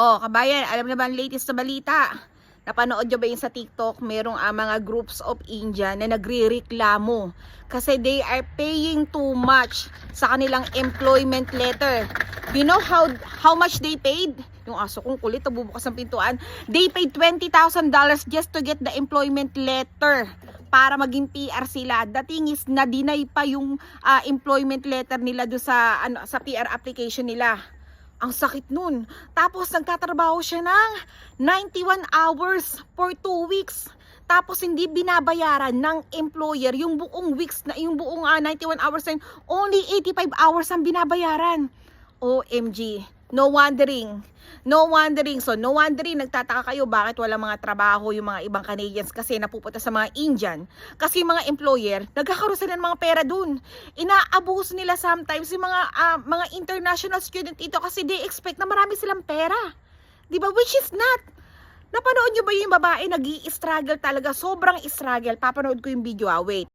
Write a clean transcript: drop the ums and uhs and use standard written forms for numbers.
Oh, kabayan, alam na ba ang latest na balita? Napanood nyo ba yun sa TikTok? Merong mga groups of Indian na nagre-reklamo kasi they are paying too much sa kanilang employment letter. You know how much they paid? Yung aso kong kulit, bubukas ang pintuan. They paid $20,000 just to get the employment letter para maging PR sila. The thing is, na-deny pa yung employment letter nila do sa sa PR application nila. Ang sakit nun. Tapos nagtatrabaho siya ng 91 hours for 2 weeks. Tapos hindi binabayaran ng employer yung buong weeks na yung buong 91 hours na yun, only 85 hours ang binabayaran. OMG. No wondering. No wondering. So, no wondering, nagtataka kayo bakit wala mga trabaho yung mga ibang Canadians kasi napupunta sa mga Indian. Kasi yung mga employer, nagkakaroon sila ng mga pera dun. Inaabuso nila sometimes yung mga international student ito kasi they expect na marami silang pera. Diba? Which is not. Napanood nyo ba yung babae nag-i-struggle talaga? Sobrang struggle. Papanood ko yung video, wait.